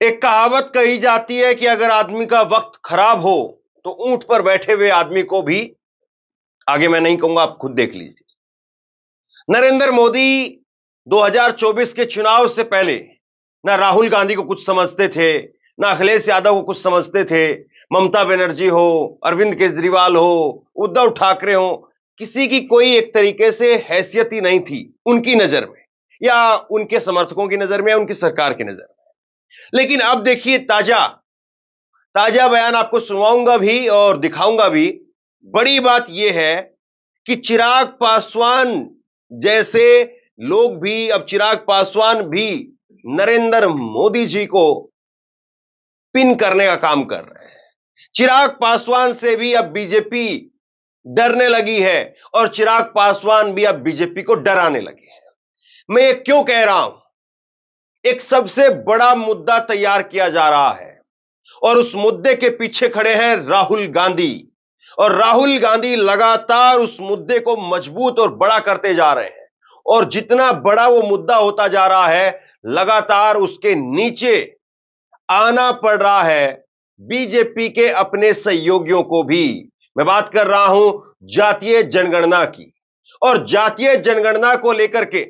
एक कहावत कही जाती है कि अगर आदमी का वक्त खराब हो तो ऊंट पर बैठे हुए आदमी को भी, आगे मैं नहीं कहूंगा, आप खुद देख लीजिए। नरेंद्र मोदी 2024 के चुनाव से पहले ना राहुल गांधी को कुछ समझते थे, ना अखिलेश यादव को कुछ समझते थे। ममता बनर्जी हो, अरविंद केजरीवाल हो, उद्धव ठाकरे हो, किसी की कोई एक तरीके से हैसियत ही नहीं थी उनकी नजर में, या उनके समर्थकों की नजर में, या उनकी सरकार की नजर में। लेकिन अब देखिए, ताजा ताजा बयान आपको सुनवाऊंगा भी और दिखाऊंगा भी। बड़ी बात यह है कि चिराग पासवान जैसे लोग भी, अब चिराग पासवान भी नरेंद्र मोदी जी को पिन करने का काम कर रहे हैं। चिराग पासवान से भी अब बीजेपी डरने लगी है और चिराग पासवान भी अब बीजेपी को डराने लगे हैं। मैं ये क्यों कह रहा हूं? एक सबसे बड़ा मुद्दा तैयार किया जा रहा है और उस मुद्दे के पीछे खड़े हैं राहुल गांधी। और राहुल गांधी लगातार उस मुद्दे को मजबूत और बड़ा करते जा रहे हैं। और जितना बड़ा वो मुद्दा होता जा रहा है, लगातार उसके नीचे आना पड़ रहा है बीजेपी के अपने सहयोगियों को भी। मैं बात कर रहा हूं जातीय जनगणना की। और जातीय जनगणना को लेकर के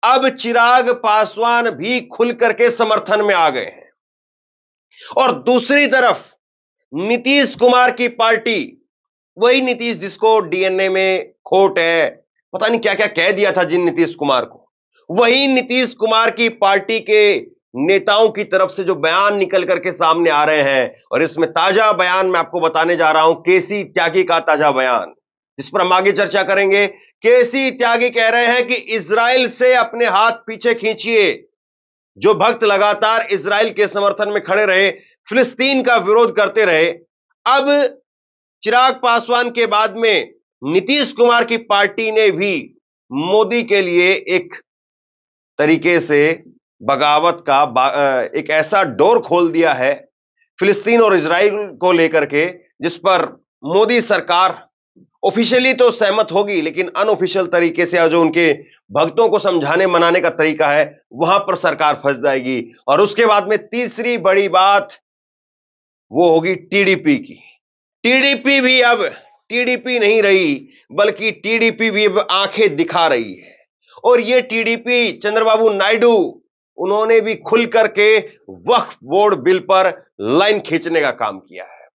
अब चिराग पासवान भी खुल करके समर्थन में आ गए हैं। और दूसरी तरफ नीतीश कुमार की पार्टी, वही नीतीश जिसको डीएनए में खोट है, पता नहीं क्या क्या कह दिया था जिन नीतीश कुमार को, वही नीतीश कुमार की पार्टी के नेताओं की तरफ से जो बयान निकल करके सामने आ रहे हैं, और इसमें ताजा बयान मैं आपको बताने जा रहा हूं, केसी त्यागी का ताजा बयान, जिस पर हम आगे चर्चा करेंगे। केसी त्यागी कह रहे हैं कि इजराइल से अपने हाथ पीछे खींचिए। जो भक्त लगातार इजराइल के समर्थन में खड़े रहे, फिलिस्तीन का विरोध करते रहे, अब चिराग पासवान के बाद में नीतीश कुमार की पार्टी ने भी मोदी के लिए एक तरीके से बगावत का एक ऐसा डोर खोल दिया है फिलिस्तीन और इजराइल को लेकर के, जिस पर मोदी सरकार ऑफिशियली तो सहमत होगी, लेकिन अनऑफिशियल तरीके से जो उनके भक्तों को समझाने मनाने का तरीका है, वहां पर सरकार फंस जाएगी। और उसके बाद में तीसरी बड़ी बात वो होगी टीडीपी की। टीडीपी भी अब टीडीपी नहीं रही, बल्कि टीडीपी भी अब आंखें दिखा रही है। और ये टीडीपी, चंद्रबाबू नायडू, उन्होंने भी खुल करके वक्फ बोर्ड बिल पर लाइन खींचने का काम किया है।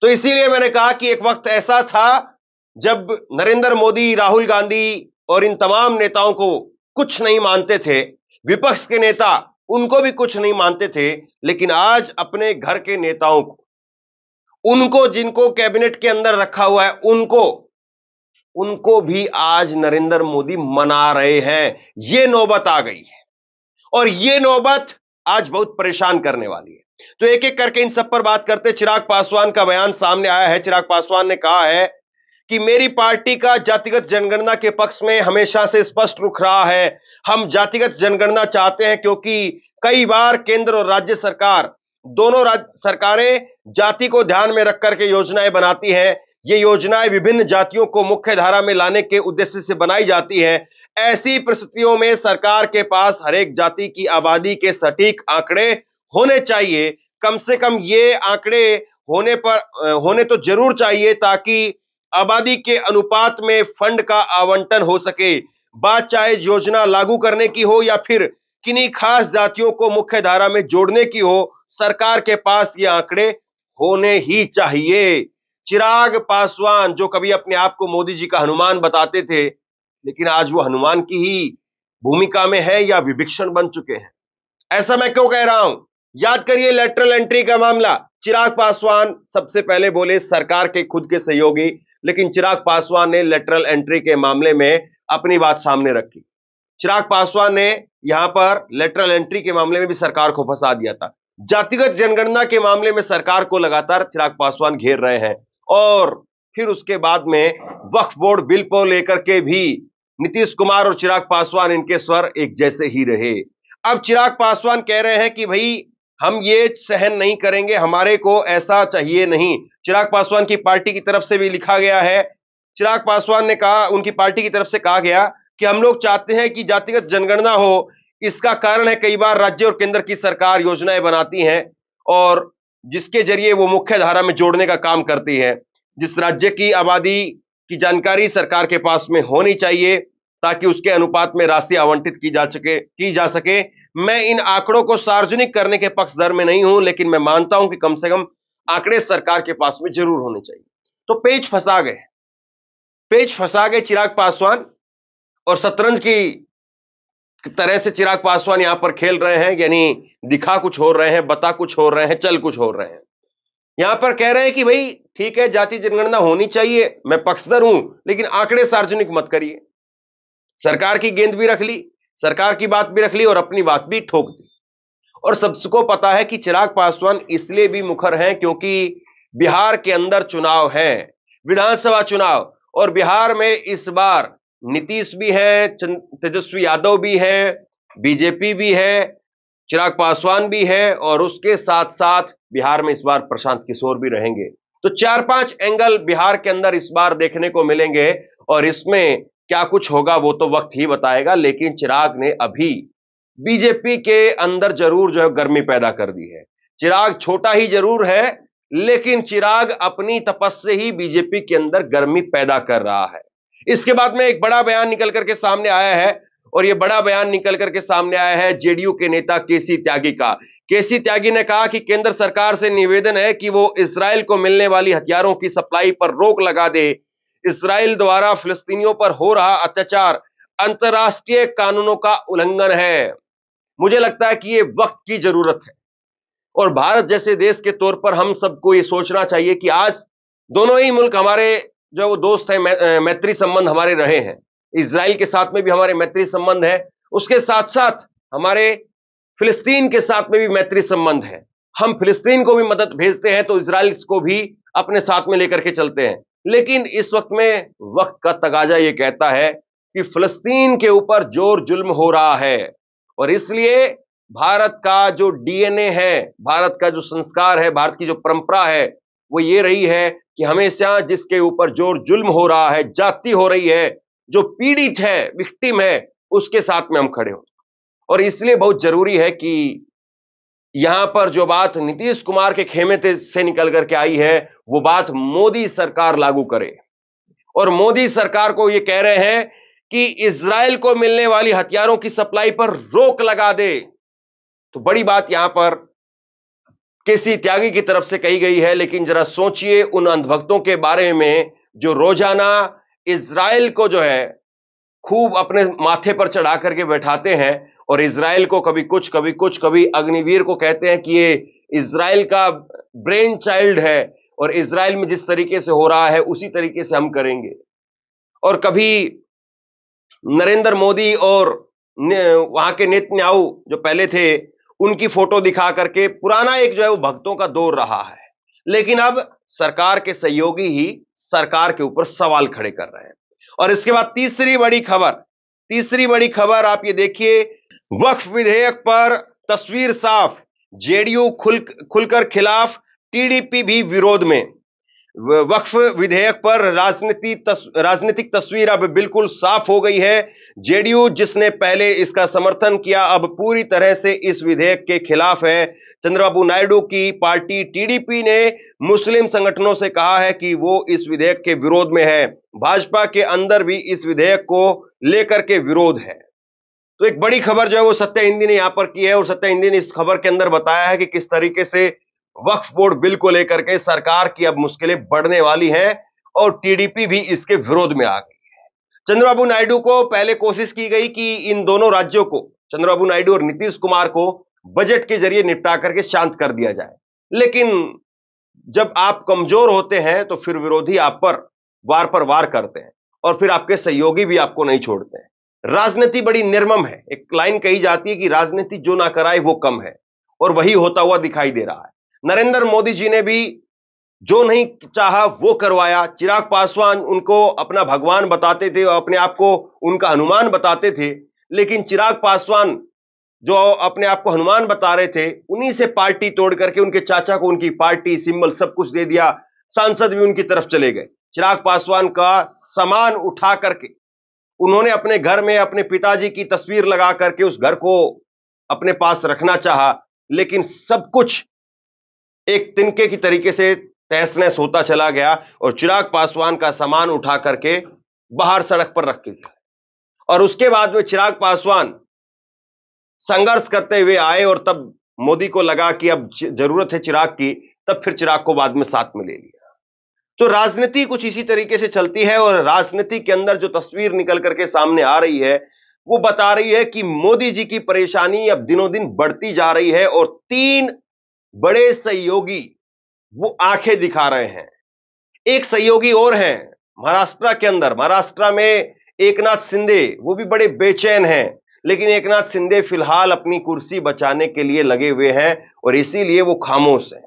तो इसीलिए मैंने कहा कि एक वक्त ऐसा था जब नरेंद्र मोदी, राहुल गांधी और इन तमाम नेताओं को कुछ नहीं मानते थे, विपक्ष के नेता उनको भी कुछ नहीं मानते थे, लेकिन आज अपने घर के नेताओं को, उनको जिनको कैबिनेट के अंदर रखा हुआ है, उनको भी आज नरेंद्र मोदी मना रहे हैं। यह नौबत आ गई है और यह नौबत आज बहुत परेशान करने वाली है। तो एक एक करके इन सब पर बात करते। चिराग पासवान का बयान सामने आया है। चिराग पासवान ने कहा है कि मेरी पार्टी का जातिगत जनगणना के पक्ष में हमेशा से स्पष्ट रुख रहा है। हम जातिगत जनगणना चाहते हैं क्योंकि कई बार केंद्र और राज्य सरकार, दोनों राज्य सरकारें जाति को ध्यान में रख करके योजनाएं बनाती हैं। ये योजनाएं विभिन्न जातियों को मुख्य धारा में लाने के उद्देश्य से बनाई जाती है। ऐसी परिस्थितियों में सरकार के पास हर एक जाति की आबादी के सटीक आंकड़े होने चाहिए। कम से कम ये आंकड़े होने तो जरूर चाहिए, ताकि आबादी के अनुपात में फंड का आवंटन हो सके। बात चाहे योजना लागू करने की हो या फिर किन्हीं खास जातियों को मुख्य धारा में जोड़ने की हो, सरकार के पास ये आंकड़े होने ही चाहिए। चिराग पासवान, जो कभी अपने आप को मोदी जी का हनुमान बताते थे, लेकिन आज वो हनुमान की ही भूमिका में है या विभीषण बन चुके हैं। ऐसा मैं क्यों कह रहा हूं? याद करिए लेटरल एंट्री का मामला। चिराग पासवान सबसे पहले बोले सरकार के खुद के सहयोगी, लेकिन चिराग पासवान ने लेटरल एंट्री के मामले में अपनी बात सामने रखी। चिराग पासवान ने यहां पर लेटरल एंट्री के मामले में भी सरकार को फंसा दिया था। जातिगत जनगणना के मामले में सरकार को लगातार चिराग पासवान घेर रहे हैं। और फिर उसके बाद में वक्फ बोर्ड बिल को लेकर के भी नीतीश कुमार और चिराग पासवान, इनके स्वर एक जैसे ही रहे। अब चिराग पासवान कह रहे हैं कि भाई हम ये सहन नहीं करेंगे, हमारे को ऐसा चाहिए नहीं। चिराग पासवान की पार्टी की तरफ से भी लिखा गया है। चिराग पासवान ने कहा, उनकी पार्टी की तरफ से कहा गया कि हम लोग चाहते हैं कि जातिगत जनगणना हो, इसका कारण है कई बार राज्य और केंद्र की सरकार योजनाएं बनाती हैं और जिसके जरिए वो मुख्य धारा में जोड़ने का काम करती है। जिस राज्य की आबादी की जानकारी सरकार के पास में होनी चाहिए ताकि उसके अनुपात में राशि आवंटित की जा सके। मैं इन आंकड़ों को सार्वजनिक करने के पक्षधर में नहीं हूं, लेकिन मैं मानता हूं कि कम से कम आंकड़े सरकार के पास में जरूर होने चाहिए। तो पेच फंसा गए चिराग पासवान, और शतरंज की तरह से चिराग पासवान यहां पर खेल रहे हैं, यानी दिखा कुछ हो रहे हैं, बता कुछ हो रहे हैं, चल कुछ हो रहे हैं। यहां पर कह रहे हैं कि भाई ठीक है, जाति जनगणना होनी चाहिए, मैं पक्षधर हूं, लेकिन आंकड़े सार्वजनिक मत करिए। सरकार की गेंद भी रख ली, सरकार की बात भी रख ली और अपनी बात भी ठोक दी। और सबको पता है कि चिराग पासवान इसलिए भी मुखर हैं क्योंकि बिहार के अंदर चुनाव है, विधानसभा चुनाव, और बिहार में इस बार नीतीश भी है, तेजस्वी यादव भी है, बीजेपी भी है, चिराग पासवान भी है, और उसके साथ साथ बिहार में इस बार प्रशांत किशोर भी रहेंगे। तो 4-5 एंगल बिहार के अंदर इस बार देखने को मिलेंगे, और इसमें क्या कुछ होगा वो तो वक्त ही बताएगा। लेकिन चिराग ने अभी बीजेपी के अंदर जरूर जो है गर्मी पैदा कर दी है। चिराग छोटा ही जरूर है, लेकिन चिराग अपनी तपस्या से ही बीजेपी के अंदर गर्मी पैदा कर रहा है। इसके बाद में एक बड़ा बयान निकल करके सामने आया है, और यह बड़ा बयान निकल करके सामने आया है जेडीयू के नेता केसी त्यागी का। केसी त्यागी ने कहा कि केंद्र सरकार से निवेदन है कि वो इस्राएल को मिलने वाली हथियारों की सप्लाई पर रोक लगा दे। इस्राएल द्वारा फिलिस्तीनियों पर हो रहा अत्याचार अंतर्राष्ट्रीय कानूनों का उल्लंघन है। मुझे लगता है कि यह वक्त की जरूरत है, और भारत जैसे देश के तौर पर हम सबको यह सोचना चाहिए कि आज दोनों ही मुल्क हमारे जो वो दोस्त हैं, मैत्री संबंध हमारे रहे हैं। इजराइल के साथ में भी हमारे मैत्री संबंध है, उसके साथ साथ हमारे फिलिस्तीन के साथ में भी मैत्री संबंध है। हम फिलिस्तीन को भी मदद भेजते हैं तो इजराइल को भी अपने साथ में लेकर के चलते हैं। लेकिन इस वक्त में वक्त का तगाजा यह कहता है कि फिलिस्तीन के ऊपर जोर जुल्म हो रहा है, और इसलिए भारत का जो डीएनए है, भारत का जो संस्कार है, भारत की जो परंपरा है, वो ये रही है कि हमेशा जिसके ऊपर जोर जुल्म हो रहा है, जाति हो रही है, जो पीड़ित है, विक्टिम है, उसके साथ में हम खड़े हों। और इसलिए बहुत जरूरी है कि यहां पर जो बात नीतीश कुमार के खेमे से निकल करके आई है, वो बात मोदी सरकार लागू करे। और मोदी सरकार को ये कह रहे हैं कि इजराइल को मिलने वाली हथियारों की सप्लाई पर रोक लगा दे। तो बड़ी बात यहां पर केसी त्यागी की तरफ से कही गई है, लेकिन जरा सोचिए उन अंधभक्तों के बारे में जो रोजाना इजराइल को जो है खूब अपने माथे पर चढ़ा करके बैठाते हैं, और इजराइल को कभी कुछ कभी कुछ, कभी अग्निवीर को कहते हैं कि ये इजराइल का ब्रेन चाइल्ड है, और इजराइल में जिस तरीके से हो रहा है उसी तरीके से हम करेंगे। और कभी नरेंद्र मोदी और वहां के नेतन्याहू जो पहले थे, उनकी फोटो दिखा करके पुराना एक जो है वो भक्तों का दौर रहा है। लेकिन अब सरकार के सहयोगी ही सरकार के ऊपर सवाल खड़े कर रहे हैं। और इसके बाद तीसरी बड़ी खबर आप ये देखिए, वक्फ विधेयक पर तस्वीर साफ, जेडीयू खुलकर खिलाफ, टीडीपी भी विरोध में। वक्फ विधेयक पर राजनीतिक तस्वीर अब बिल्कुल साफ हो गई है। जेडीयू जिसने पहले इसका समर्थन किया, अब पूरी तरह से इस विधेयक के खिलाफ है। चंद्रबाबू नायडू की पार्टी टीडीपी ने मुस्लिम संगठनों से कहा है कि वो इस विधेयक के विरोध में है। भाजपा के अंदर भी इस विधेयक को लेकर के विरोध है। तो एक बड़ी खबर जो है वो सत्य हिंदी ने यहां पर की है, और सत्य हिंदी ने इस खबर के अंदर बताया है कि किस तरीके से वक्फ बोर्ड बिल को लेकर के सरकार की अब मुश्किलें बढ़ने वाली हैं, और टीडीपी भी इसके विरोध में आ गई है। चंद्रबाबू नायडू को पहले कोशिश की गई कि इन दोनों राज्यों को, चंद्रबाबू नायडू और नीतीश कुमार को, बजट के जरिए निपटा करके शांत कर दिया जाए। लेकिन जब आप कमजोर होते हैं तो फिर विरोधी आप पर वार करते हैं, और फिर आपके सहयोगी भी आपको नहीं छोड़ते हैं। राजनीति बड़ी निर्मम है। एक लाइन कही जाती है कि राजनीति जो ना कराए वो कम है, और वही होता हुआ दिखाई दे रहा है। नरेंद्र मोदी जी ने भी जो नहीं चाहा वो करवाया। चिराग पासवान उनको अपना भगवान बताते थे और अपने आप को उनका हनुमान बताते थे, लेकिन चिराग पासवान जो अपने आप को हनुमान बता रहे थे, उन्हीं से पार्टी तोड़ करके उनके चाचा को उनकी पार्टी सिंबल सब कुछ दे दिया, सांसद भी उनकी तरफ चले गए। चिराग पासवान का सामान उठा करके उन्होंने अपने घर में अपने पिताजी की तस्वीर लगा करके उस घर को अपने पास रखना चाहा, लेकिन सब कुछ एक तिनके की तरीके से तहस नहस होता चला गया और चिराग पासवान का सामान उठा करके बाहर सड़क पर रख दिया। और उसके बाद में चिराग पासवान संघर्ष करते हुए आए और तब मोदी को लगा कि अब जरूरत है चिराग की, तब फिर चिराग को बाद में साथ में ले लिया। तो राजनीति कुछ इसी तरीके से चलती है और राजनीति के अंदर जो तस्वीर निकल करके सामने आ रही है वो बता रही है कि मोदी जी की परेशानी अब दिनों दिन बढ़ती जा रही है और 3 बड़े सहयोगी वो आंखें दिखा रहे हैं। एक सहयोगी और हैं महाराष्ट्र के अंदर। महाराष्ट्र में एकनाथ शिंदे वो भी बड़े बेचैन हैं, लेकिन एकनाथ शिंदे फिलहाल अपनी कुर्सी बचाने के लिए लगे हुए हैं और इसीलिए वो खामोश हैं।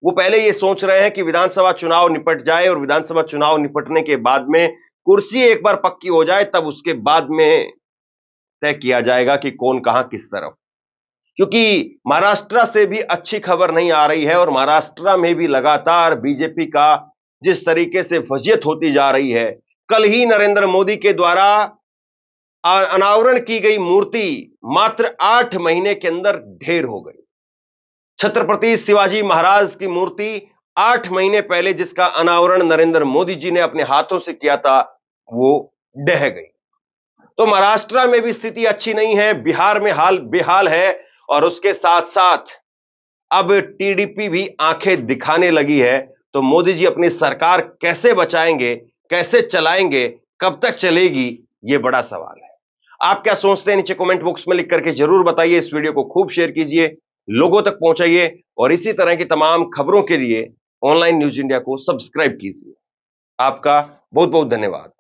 वो पहले ये सोच रहे हैं कि विधानसभा चुनाव निपट जाए और विधानसभा चुनाव निपटने के बाद में कुर्सी एक बार पक्की हो जाए, तब उसके बाद में तय किया जाएगा कि कौन कहां किस तरफ। क्योंकि महाराष्ट्र से भी अच्छी खबर नहीं आ रही है और महाराष्ट्र में भी लगातार बीजेपी का जिस तरीके से फजीयत होती जा रही है। कल ही नरेंद्र मोदी के द्वारा अनावरण की गई मूर्ति मात्र 8 महीने के अंदर ढेर हो गई। छत्रपति शिवाजी महाराज की मूर्ति 8 महीने पहले जिसका अनावरण नरेंद्र मोदी जी ने अपने हाथों से किया था, वो ढह गई। तो महाराष्ट्र में भी स्थिति अच्छी नहीं है, बिहार में हाल बेहाल है और उसके साथ साथ अब टीडीपी भी आंखें दिखाने लगी है। तो मोदी जी अपनी सरकार कैसे बचाएंगे, कैसे चलाएंगे, कब तक चलेगी, यह बड़ा सवाल है। आप क्या सोचते हैं नीचे कमेंट बॉक्स में लिख करके जरूर बताइए। इस वीडियो को खूब शेयर कीजिए, लोगों तक पहुंचाइए और इसी तरह की तमाम खबरों के लिए ऑनलाइन न्यूज इंडिया को सब्सक्राइब कीजिए। आपका बहुत बहुत धन्यवाद।